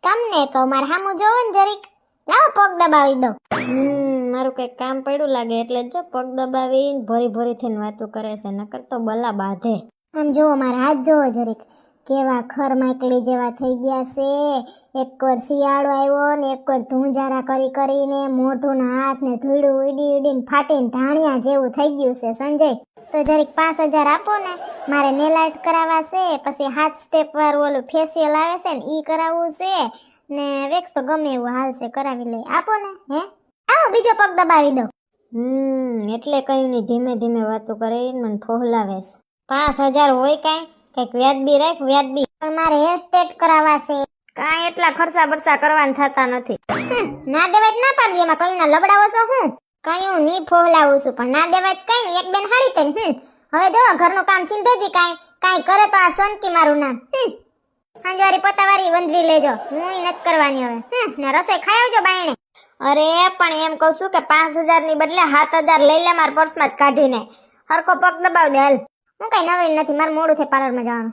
તમને કહું મારે સામું જોવો ને જરીક લાવો પગ દબાવી દો. મારું કઈ કામ પડ્યું લાગે એટલે જ પગ દબાવીને ભરી ભરી થઈને વાતો કરે છે, નકર તો બલા બાંધે. આમ જોવો મારા હાથ જોવો જરીક કેવા ખરમાકલી જેવા થઈ ગયા છે. એકવાર શિયાળો આવ્યો ને એકવાર ધૂંજારા કરી કરીને મોઢું ને હાથ ને ધૂળું ઉડી ઉડીને ફાટીને ધાણિયા જેવું થઈ ગયું છે. સંજય તો જરીક 5000 આપો ને, મારે નેલ આર્ટ કરાવવા છે, પછી હાથ સ્ટેપ વાળું ઓલું ફેશિયલ આવે છે ને ઈ કરાવવું છે, ને વેક્સ તો ગમે એવું હાલશે કરાવી લઈ. આપો ને. હે આવો બીજો પગ દબાવી દો. એટલે કયું ની ધીમે ધીમે વાતો કરીને મને ફોહલાવે છે. 5000 હોય કઈક વ્યાજબી રાખ, વ્યાજબી. પણ મારે હેર સ્ટેટ કરાવવા છે. કાંઈ એટલા ખર્ચા બરસા કરવાના થતા નથી. ના દેવાય ના પાડી એમાં કયું ના લબડાવો છો હું કયું ની ફોહલાવું છું, પણ ના દેવાય કઈ નહીં. એક બેન હાડી તઈ. હવે જો ઘરનું કામ સિંધોજી કાઈ કરે તો આ સોનકી મારું નામ. હાંજવારી પતાવારી વંદરી લેજો, હું નથી કરવાની હવે. ને રસોઈ ખાઈ આવજો બાયણે. અરે પણ એમ કહું છું કે 5000 ની બદલે 7000 લઈ લે, મારા પર્સમાં જ કાઢીને હરખો પગ દબાવ દે હાલ. હું કઈ નવરી નથી, મારું મોડું થાય પાર્લરમાં જવાનું.